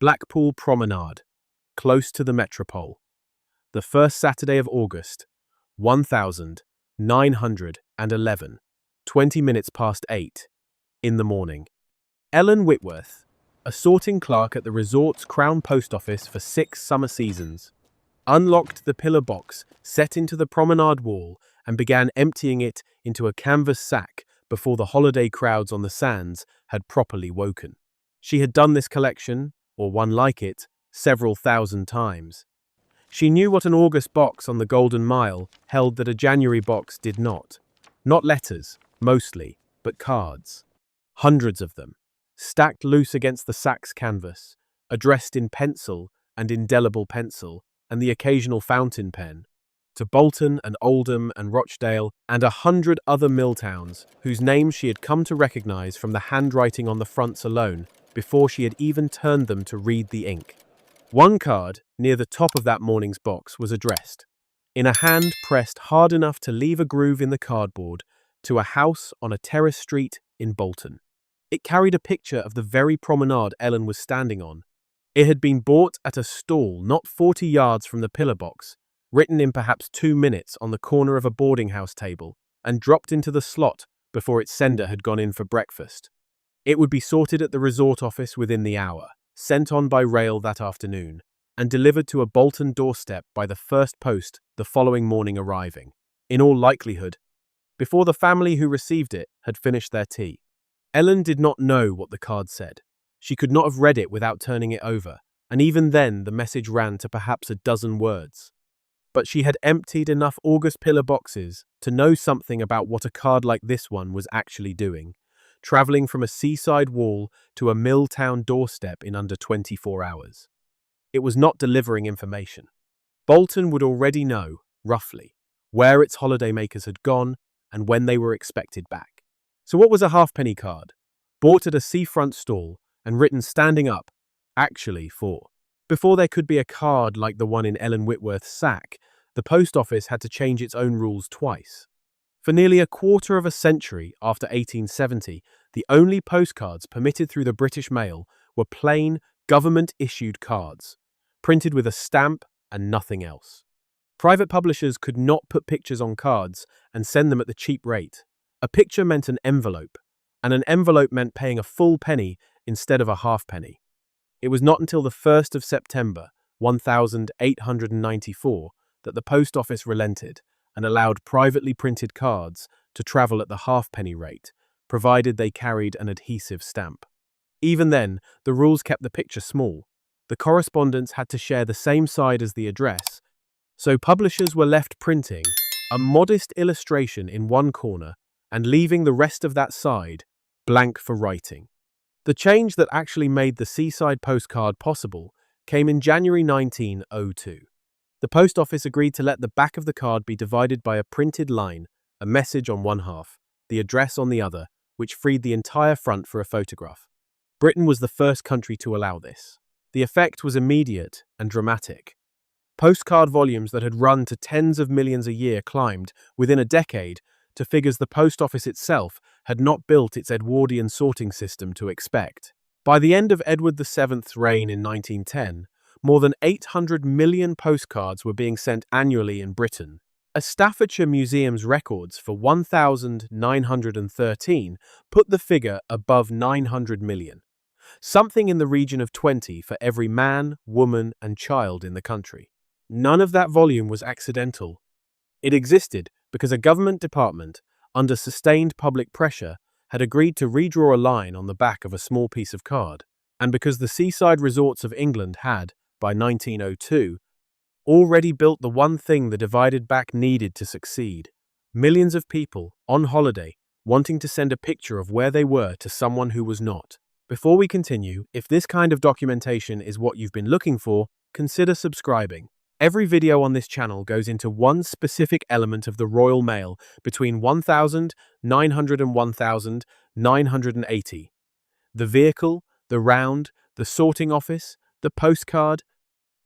Blackpool Promenade, close to the metropole. The first Saturday of August, 1911, 20 minutes past 8 in the morning. Ellen Whitworth, a sorting clerk at the resort's Crown Post Office for 6 summer seasons, unlocked the pillar box set into the promenade wall and began emptying it into a canvas sack before the holiday crowds on the sands had properly woken. She had done this collection, or one like it, several thousand times. She knew what an August box on the Golden Mile held that a January box did not. Not letters, mostly, but cards. Hundreds of them, stacked loose against the sack's canvas, addressed in pencil and indelible pencil, and the occasional fountain pen, to Bolton and Oldham and Rochdale and 100 other mill towns whose names she had come to recognize from the handwriting on the fronts alone before she had even turned them to read the ink. One card, near the top of that morning's box, was addressed, in a hand pressed hard enough to leave a groove in the cardboard, to a house on a terrace street in Bolton. It carried a picture of the very promenade Ellen was standing on. It had been bought at a stall not 40 yards from the pillar box, written in perhaps 2 minutes on the corner of a boarding house table, and dropped into the slot before its sender had gone in for breakfast. It would be sorted at the resort office within the hour, sent on by rail that afternoon, and delivered to a Bolton doorstep by the first post the following morning arriving, in all likelihood, before the family who received it had finished their tea. Ellen did not know what the card said. She could not have read it without turning it over, and even then the message ran to perhaps a dozen words. But she had emptied enough August pillar boxes to know something about what a card like this one was actually doing, travelling from a seaside wall to a mill town doorstep in under 24 hours. It was not delivering information. Bolton would already know, roughly, where its holidaymakers had gone and when they were expected back. So what was a halfpenny card, bought at a seafront stall and written standing up, actually for? Before there could be a card like the one in Ellen Whitworth's sack, the post office had to change its own rules twice. For nearly a quarter of a century after 1870, the only postcards permitted through the British mail were plain, government-issued cards, printed with a stamp and nothing else. Private publishers could not put pictures on cards and send them at the cheap rate. A picture meant an envelope, and an envelope meant paying a full penny instead of a halfpenny. It was not until the 1st of September, 1894, that the post office relented and allowed privately printed cards to travel at the halfpenny rate, provided they carried an adhesive stamp. Even then, the rules kept the picture small. The correspondence had to share the same side as the address, so publishers were left printing a modest illustration in one corner and leaving the rest of that side blank for writing. The change that actually made the Seaside Postcard possible came in January 1902. The post office agreed to let the back of the card be divided by a printed line, a message on one half, the address on the other, which freed the entire front for a photograph. Britain was the first country to allow this. The effect was immediate and dramatic. Postcard volumes that had run to tens of millions a year climbed, within a decade, to figures the post office itself had not built its Edwardian sorting system to expect. By the end of Edward VII's reign in 1910, more than 800 million postcards were being sent annually in Britain. A Staffordshire Museum's records for 1913 put the figure above 900 million, something in the region of 20 for every man, woman, and child in the country. None of that volume was accidental. It existed because a government department, under sustained public pressure, had agreed to redraw a line on the back of a small piece of card, and because the seaside resorts of England had, by 1902, already built the one thing the divided back needed to succeed: millions of people, on holiday, wanting to send a picture of where they were to someone who was not. Before we continue, if this kind of documentation is what you've been looking for, consider subscribing. Every video on this channel goes into one specific element of the Royal Mail between 1900 and 1980. The vehicle, the round, the sorting office, the postcard,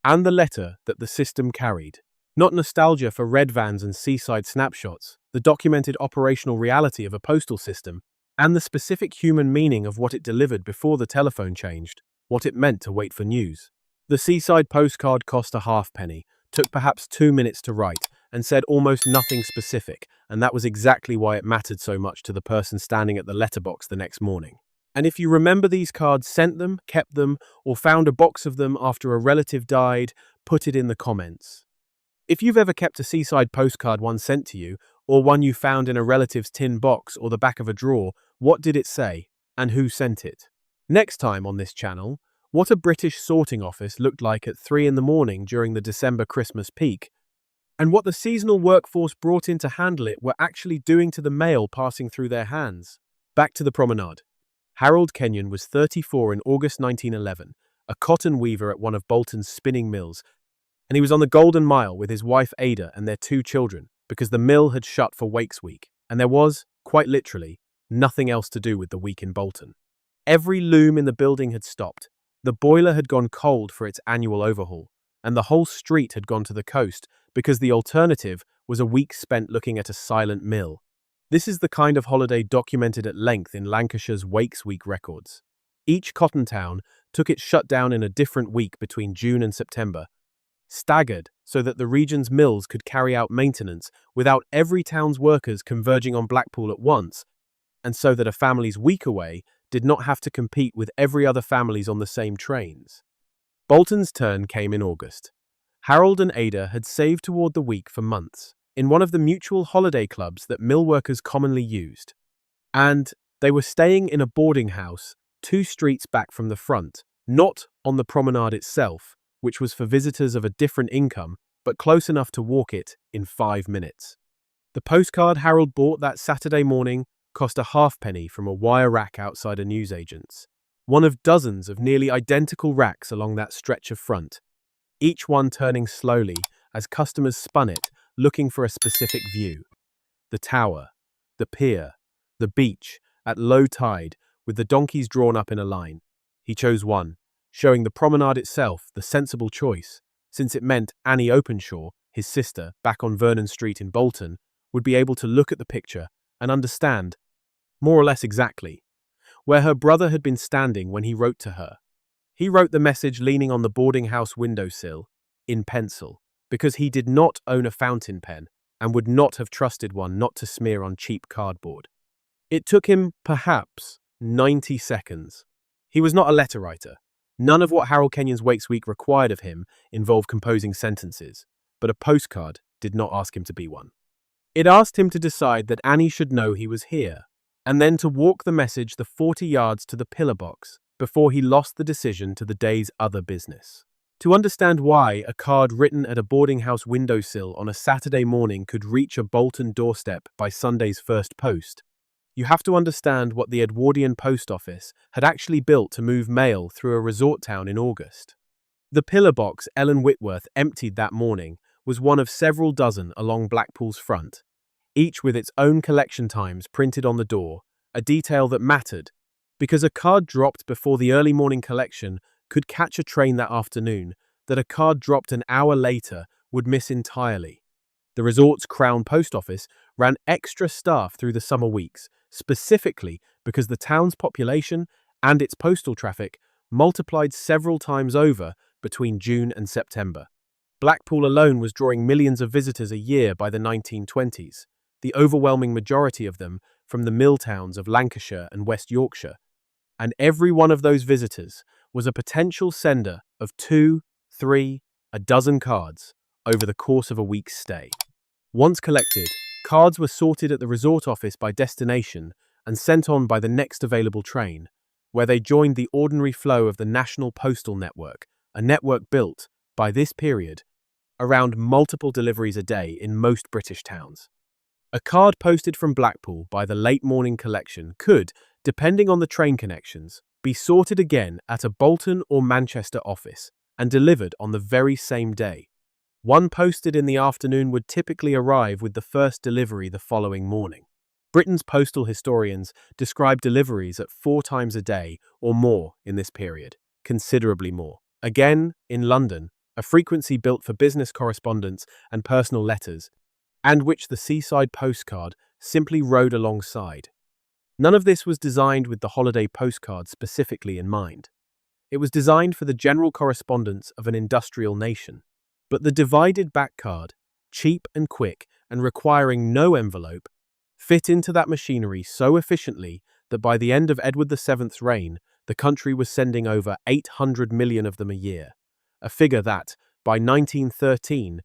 and the letter that the system carried. Not nostalgia for red vans and seaside snapshots, the documented operational reality of a postal system, and the specific human meaning of what it delivered before the telephone changed. what it meant to wait for news. The Seaside Postcard cost a halfpenny, took perhaps 2 minutes to write, and said almost nothing specific, and that was exactly why it mattered so much to the person standing at the letterbox the next morning. And if you remember these cards, sent them, kept them, or found a box of them after a relative died, put it in the comments. If you've ever kept a Seaside Postcard one sent to you, or one you found in a relative's tin box or the back of a drawer, what did it say, and who sent it? Next time on this channel, what a British sorting office looked like at 3 in the morning during the December Christmas peak, and what the seasonal workforce brought in to handle it were actually doing to the mail passing through their hands. Back to the promenade. Harold Kenyon was 34 in August 1911, a cotton weaver at one of Bolton's spinning mills, and he was on the Golden Mile with his wife Ada and their 2 children, because the mill had shut for Wakes Week, and there was, quite literally, nothing else to do with the week in Bolton. Every loom in the building had stopped, the boiler had gone cold for its annual overhaul, and the whole street had gone to the coast because the alternative was a week spent looking at a silent mill. This is the kind of holiday documented at length in Lancashire's Wakes Week records. Each cotton town took its shutdown in a different week between June and September, staggered so that the region's mills could carry out maintenance without every town's workers converging on Blackpool at once, and so that a family's week away did not have to compete with every other family's on the same trains. Bolton's turn came in August. Harold and Ada had saved toward the week for months, in one of the mutual holiday clubs that mill workers commonly used. And they were staying in a boarding house 2 streets back from the front, not on the promenade itself, which was for visitors of a different income, but close enough to walk it in 5 minutes. The postcard Harold bought that Saturday morning cost a halfpenny from a wire rack outside a newsagent's, one of dozens of nearly identical racks along that stretch of front, each one turning slowly as customers spun it, looking for a specific view. The tower, the pier, the beach, at low tide, with the donkeys drawn up in a line. He chose one, showing the promenade itself the sensible choice, since it meant Annie Openshaw, his sister, back on Vernon Street in Bolton, would be able to look at the picture and understand, more or less exactly, where her brother had been standing when he wrote to her. He wrote the message leaning on the boarding house windowsill, in pencil, because he did not own a fountain pen and would not have trusted one not to smear on cheap cardboard. It took him, perhaps, 90 seconds. He was not a letter writer. None of what Harold Kenyon's Wakes Week required of him involved composing sentences, but a postcard did not ask him to be one. It asked him to decide that Annie should know he was here, and then to walk the message the 40 yards to the pillar box before he lost the decision to the day's other business. To understand why a card written at a boarding house windowsill on a Saturday morning could reach a Bolton doorstep by Sunday's first post, you have to understand what the Edwardian post office had actually built to move mail through a resort town in August. The pillar box Ellen Whitworth emptied that morning was one of several dozen along Blackpool's front, each with its own collection times printed on the door, a detail that mattered, because a card dropped before the early morning collection could catch a train that afternoon that a card dropped an hour later would miss entirely. The resort's Crown Post Office ran extra staff through the summer weeks, specifically because the town's population and its postal traffic multiplied several times over between June and September. Blackpool alone was drawing millions of visitors a year by the 1920s, the overwhelming majority of them from the mill towns of Lancashire and West Yorkshire, and every one of those visitors was a potential sender of 2, 3, a dozen cards over the course of a week's stay. Once collected, cards were sorted at the resort office by destination and sent on by the next available train, where they joined the ordinary flow of the National Postal Network, a network built, by this period, around multiple deliveries a day in most British towns. A card posted from Blackpool by the late morning collection could, depending on the train connections, be sorted again at a Bolton or Manchester office and delivered on the very same day. One posted in the afternoon would typically arrive with the first delivery the following morning. Britain's postal historians describe deliveries at 4 times a day or more in this period, considerably more. Again, in London, a frequency built for business correspondence and personal letters, and which the Seaside Postcard simply rode alongside. None of this was designed with the holiday postcard specifically in mind. It was designed for the general correspondence of an industrial nation. But the divided back card, cheap and quick and requiring no envelope, fit into that machinery so efficiently that by the end of Edward VII's reign, the country was sending over 800 million of them a year, a figure that, by 1913,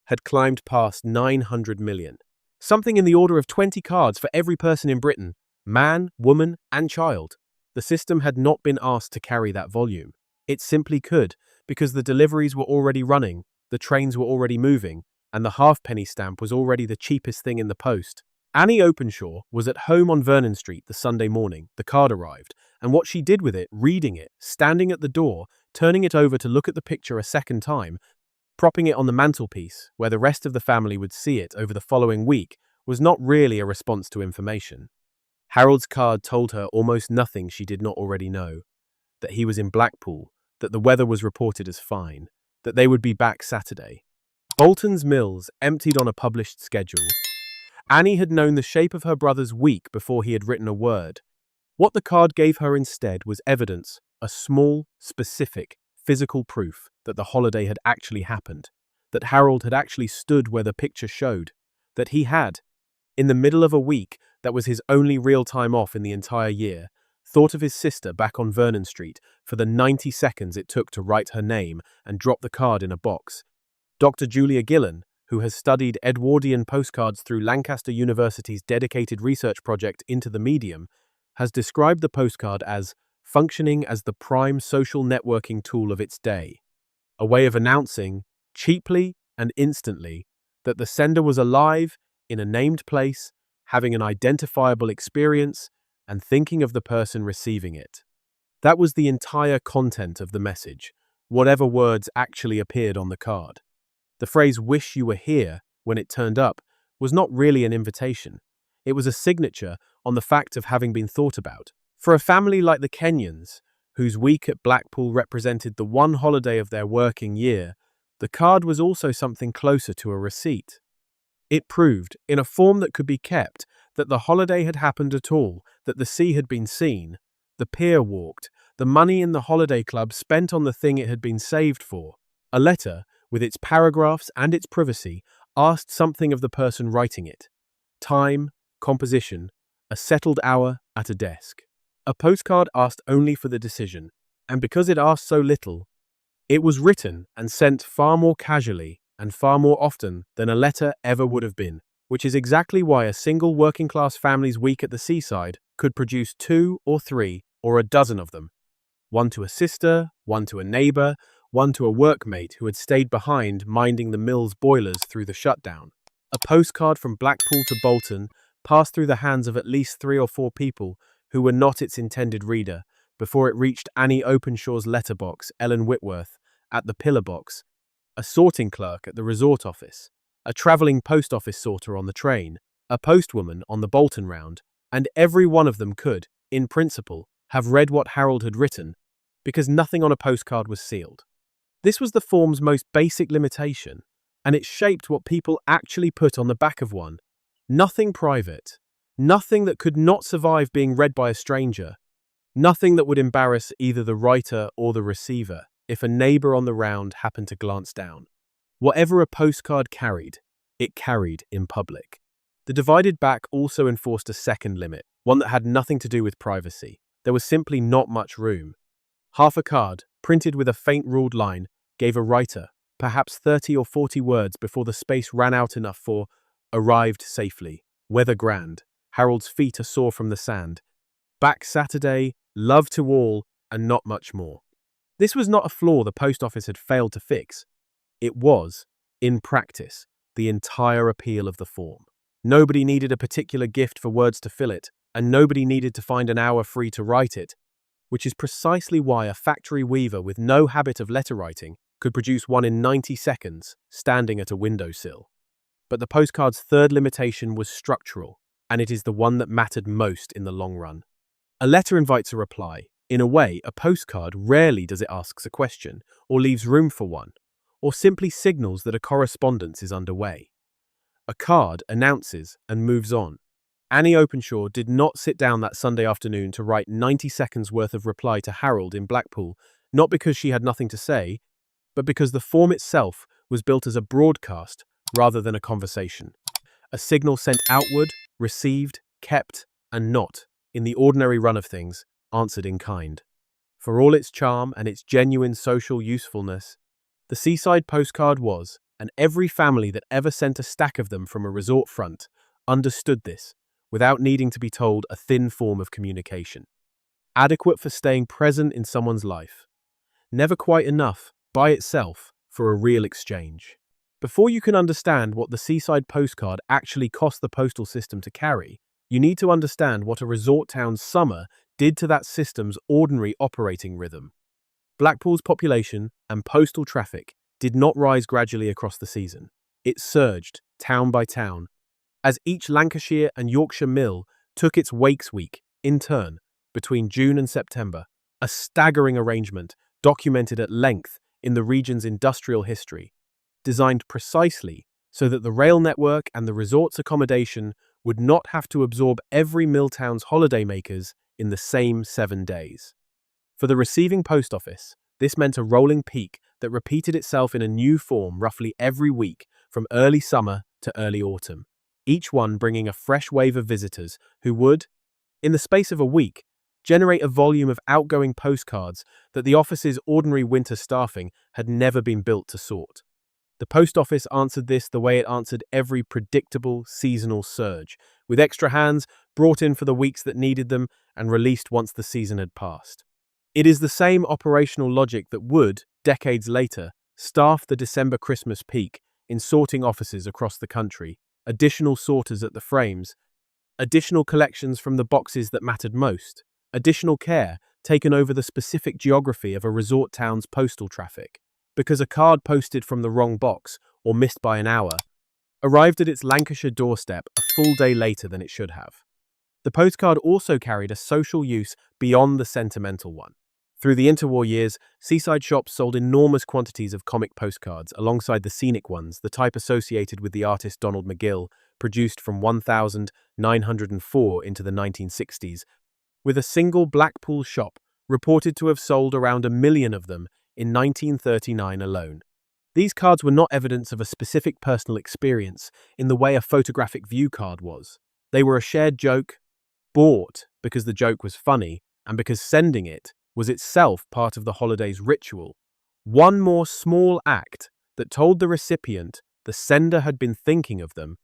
had climbed past 900 million. Something in the order of 20 cards for every person in Britain, man, woman, and child. The system had not been asked to carry that volume. It simply could, because the deliveries were already running, the trains were already moving, and the halfpenny stamp was already the cheapest thing in the post. Annie Openshaw was at home on Vernon Street the Sunday morning. The card arrived, and what she did with it, reading it, standing at the door, turning it over to look at the picture a second time, propping it on the mantelpiece, where the rest of the family would see it over the following week, was not really a response to information. Harold's card told her almost nothing she did not already know. That he was in Blackpool, that the weather was reported as fine, that they would be back Saturday. Bolton's mills emptied on a published schedule. Annie had known the shape of her brother's week before he had written a word. What the card gave her instead was evidence, a small, specific, physical proof that the holiday had actually happened, that Harold had actually stood where the picture showed, that he had, in the middle of a week that was his only real time off in the entire year, thought of his sister back on Vernon Street for the 90 seconds it took to write her name and drop the card in a box. Dr. Julia Gillan, who has studied Edwardian postcards through Lancaster University's dedicated research project into the medium, has described the postcard as functioning as the prime social networking tool of its day, a way of announcing, cheaply and instantly, that the sender was alive, in a named place, having an identifiable experience, and thinking of the person receiving it. That was the entire content of the message, whatever words actually appeared on the card. The phrase "wish you were here" when it turned up was not really an invitation. It was a signature on the fact of having been thought about. For a family like the Kenyans, whose week at Blackpool represented the one holiday of their working year, the card was also something closer to a receipt. It proved, in a form that could be kept, that the holiday had happened at all, that the sea had been seen, the pier walked, the money in the holiday club spent on the thing it had been saved for. A letter, with its paragraphs and its privacy, asked something of the person writing it. Time, composition, a settled hour at a desk. A postcard asked only for the decision, and because it asked so little, it was written and sent far more casually and far more often than a letter ever would have been, which is exactly why a single working-class family's week at the seaside could produce 2 or 3 or a dozen of them. One to a sister, one to a neighbour, one to a workmate who had stayed behind minding the mill's boilers through the shutdown. A postcard from Blackpool to Bolton passed through the hands of at least 3 or 4 people who were not its intended reader before it reached Annie Openshaw's letterbox, Ellen Whitworth, at the pillar box, a sorting clerk at the resort office, a travelling post office sorter on the train, a postwoman on the Bolton round, and every one of them could, in principle, have read what Harold had written, because nothing on a postcard was sealed. This was the form's most basic limitation, and it shaped what people actually put on the back of one. Nothing private, nothing that could not survive being read by a stranger, nothing that would embarrass either the writer or the receiver if a neighbour on the round happened to glance down. Whatever a postcard carried, it carried in public. The divided back also enforced a second limit, one that had nothing to do with privacy. There was simply not much room. Half a card, printed with a faint ruled line, gave a writer perhaps 30 or 40 words before the space ran out enough for "arrived safely, weather grand, Harold's feet are sore from the sand, back Saturday, love to all," and not much more. This was not a flaw the post office had failed to fix. It was, in practice, the entire appeal of the form. Nobody needed a particular gift for words to fill it, and nobody needed to find an hour free to write it, which is precisely why a factory weaver with no habit of letter writing could produce one in 90 seconds, standing at a windowsill. But the postcard's third limitation was structural, and it is the one that mattered most in the long run. A letter invites a reply. In a way, a postcard rarely does it asks a question, or leaves room for one, or simply signals that a correspondence is underway. A card announces and moves on. Annie Openshaw did not sit down that Sunday afternoon to write 90 seconds worth of reply to Harold in Blackpool, not because she had nothing to say, but because the form itself was built as a broadcast rather than a conversation. A signal sent outward, received, kept, and not, in the ordinary run of things, answered in kind. For all its charm and its genuine social usefulness, the Seaside Postcard was, and every family that ever sent a stack of them from a resort front understood this, without needing to be told, a thin form of communication. Adequate for staying present in someone's life. Never quite enough, by itself, for a real exchange. Before you can understand what the Seaside Postcard actually cost the postal system to carry, you need to understand what a resort town's summer did to that system's ordinary operating rhythm. Blackpool's population and postal traffic did not rise gradually across the season. It surged, town by town, as each Lancashire and Yorkshire mill took its wakes week, in turn, between June and September, a staggering arrangement documented at length in the region's industrial history, designed precisely so that the rail network and the resort's accommodation would not have to absorb every mill town's holidaymakers in the same 7 days. For the receiving post office, this meant a rolling peak that repeated itself in a new form roughly every week from early summer to early autumn, each one bringing a fresh wave of visitors who would, in the space of a week, generate a volume of outgoing postcards that the office's ordinary winter staffing had never been built to sort. The post office answered this the way it answered every predictable seasonal surge, with extra hands brought in for the weeks that needed them and released once the season had passed. It is the same operational logic that would, decades later, staff the December Christmas peak in sorting offices across the country, additional sorters at the frames, additional collections from the boxes that mattered most, additional care taken over the specific geography of a resort town's postal traffic, because a card posted from the wrong box, or missed by an hour, arrived at its Lancashire doorstep a full day later than it should have. The postcard also carried a social use beyond the sentimental one. Through the interwar years, seaside shops sold enormous quantities of comic postcards alongside the scenic ones, the type associated with the artist Donald McGill, produced from 1904 into the 1960s, with a single Blackpool shop reported to have sold around 1 million of them in 1939 alone. These cards were not evidence of a specific personal experience in the way a photographic view card was. They were a shared joke, bought because the joke was funny and because sending it was itself part of the holiday's ritual. One more small act that told the recipient the sender had been thinking of them,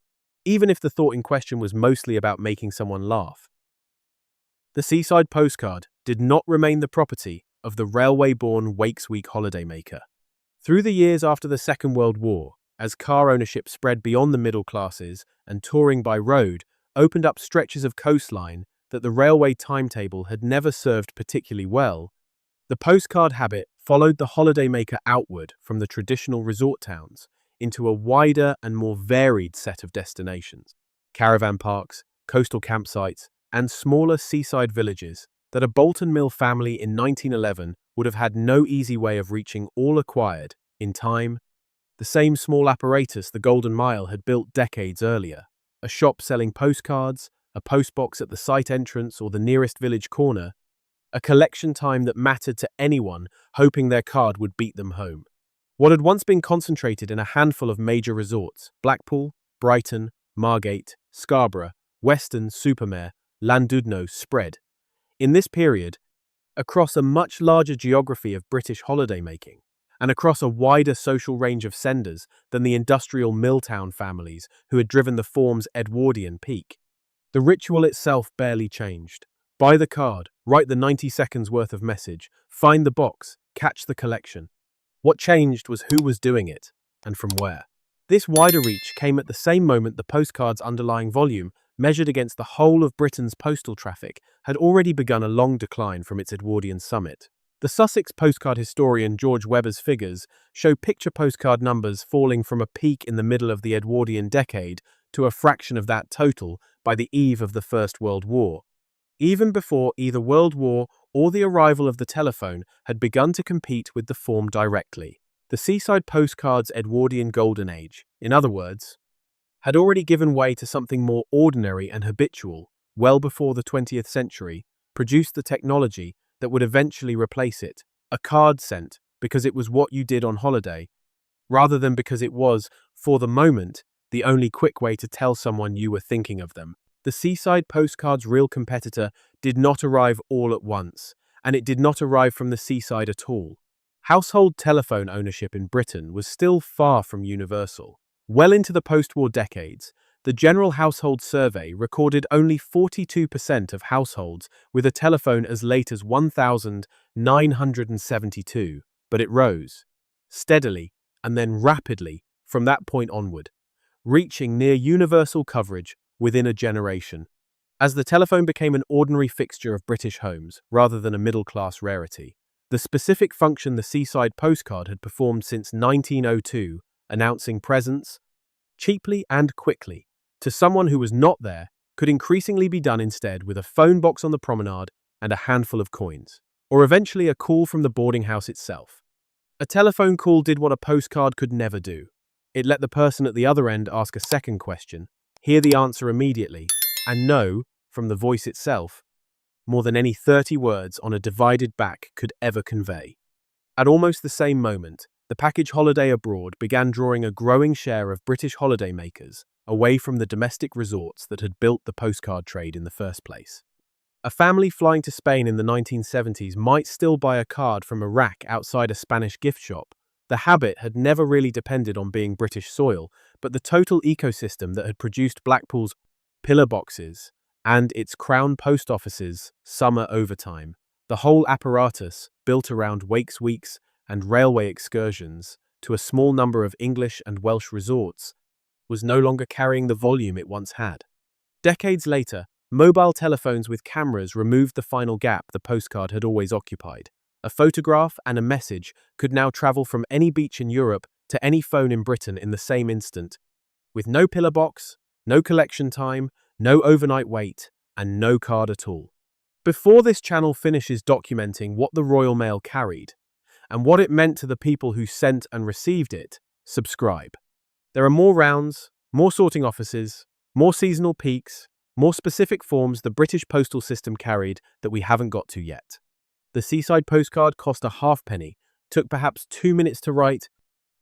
even if the thought in question was mostly about making someone laugh. The Seaside Postcard did not remain the property of the railway-born Wakes Week holidaymaker. Through the years after the Second World War, as car ownership spread beyond the middle classes and touring by road opened up stretches of coastline that the railway timetable had never served particularly well, the postcard habit followed the holidaymaker outward from the traditional resort towns into a wider and more varied set of destinations, caravan parks, coastal campsites, and smaller seaside villages that a Bolton Mill family in 1911 would have had no easy way of reaching, all acquired, in time, the same small apparatus the Golden Mile had built decades earlier, a shop selling postcards, a postbox at the site entrance or the nearest village corner, a collection time that mattered to anyone hoping their card would beat them home. What had once been concentrated in a handful of major resorts, Blackpool, Brighton, Margate, Scarborough, Weston, Supermare, Llandudno, spread, in this period, across a much larger geography of British holidaymaking, and across a wider social range of senders than the industrial Milltown families who had driven the form's Edwardian peak. The ritual itself barely changed. Buy the card, write the 90 seconds worth of message, find the box, catch the collection. What changed was who was doing it, and from where. This wider reach came at the same moment the postcard's underlying volume, measured against the whole of Britain's postal traffic, had already begun a long decline from its Edwardian summit. The Sussex postcard historian George Webber's figures show picture postcard numbers falling from a peak in the middle of the Edwardian decade to a fraction of that total by the eve of the First World War, even before either World War or the arrival of the telephone had begun to compete with the form directly. The Seaside Postcard's Edwardian Golden Age, in other words, had already given way to something more ordinary and habitual, well before the 20th century produced the technology that would eventually replace it, A card sent because it was what you did on holiday, rather than because it was, for the moment, the only quick way to tell someone you were thinking of them. The Seaside Postcard's real competitor did not arrive all at once, and it did not arrive from the seaside at all. Household telephone ownership in Britain was still far from universal. Well into the post-war decades, the General Household Survey recorded only 42% of households with a telephone as late as 1972, but it rose steadily and then rapidly from that point onward, reaching near universal coverage within a generation. As the telephone became an ordinary fixture of British homes rather than a middle-class rarity, the specific function the Seaside Postcard had performed since 1902, announcing presence, cheaply and quickly, to someone who was not there, could increasingly be done instead with a phone box on the promenade and a handful of coins, or eventually a call from the boarding house itself. A telephone call did what a postcard could never do. It let the person at the other end ask a second question, hear the answer immediately, and know, from the voice itself, more than any 30 words on a divided back could ever convey. At almost the same moment, the package holiday abroad began drawing a growing share of British holidaymakers away from the domestic resorts that had built the postcard trade in the first place. A family flying to Spain in the 1970s might still buy a card from a rack outside a Spanish gift shop. The habit had never really depended on being British soil, but the total ecosystem that had produced Blackpool's pillar boxes and its Crown post office's summer overtime, the whole apparatus built around wakes weeks and railway excursions to a small number of English and Welsh resorts, was no longer carrying the volume it once had. Decades later, mobile telephones with cameras removed the final gap the postcard had always occupied. A photograph and a message could now travel from any beach in Europe to any phone in Britain in the same instant, with no pillar box, no collection time, no overnight wait, and no card at all. Before this channel finishes documenting what the Royal Mail carried, and what it meant to the people who sent and received it, subscribe. There are more rounds, more sorting offices, more seasonal peaks, more specific forms the British postal system carried that we haven't got to yet. The Seaside Postcard cost a halfpenny, took perhaps 2 minutes to write,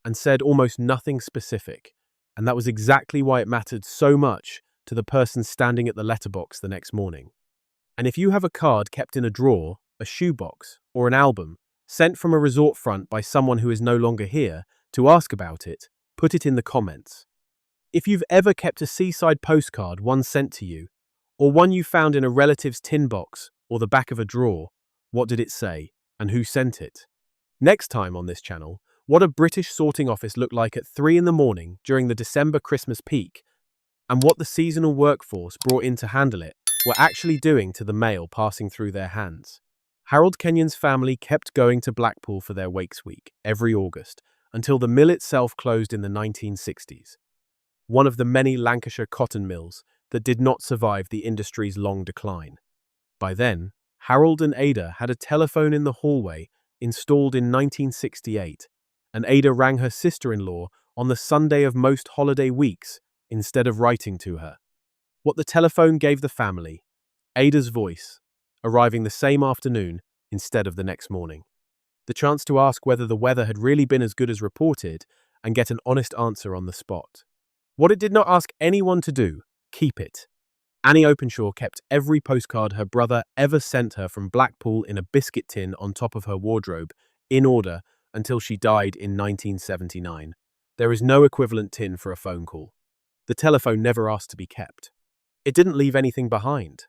and said almost nothing specific, and that was exactly why it mattered so much to the person standing at the letterbox the next morning. And if you have a card kept in a drawer, a shoebox, or an album, sent from a resort front by someone who is no longer here, to ask about it, put it in the comments. If you've ever kept a Seaside Postcard, one sent to you, or one you found in a relative's tin box or the back of a drawer, what did it say, and who sent it? Next time on this channel, what a British sorting office looked like at 3 in the morning during the December Christmas peak, and what the seasonal workforce brought in to handle it were actually doing to the mail passing through their hands. Harold Kenyon's family kept going to Blackpool for their Wakes Week every August until the mill itself closed in the 1960s. One of the many Lancashire cotton mills that did not survive the industry's long decline. By then, Harold and Ada had a telephone in the hallway installed in 1968, and Ada rang her sister-in-law on the Sunday of most holiday weeks instead of writing to her. What the telephone gave the family, Ada's voice, arriving the same afternoon instead of the next morning. The chance to ask whether the weather had really been as good as reported and get an honest answer on the spot. What it did not ask anyone to do, keep it. Annie Openshaw kept every postcard her brother ever sent her from Blackpool in a biscuit tin on top of her wardrobe, in order, until she died in 1979. There is no equivalent tin for a phone call. The telephone never asked to be kept. It didn't leave anything behind.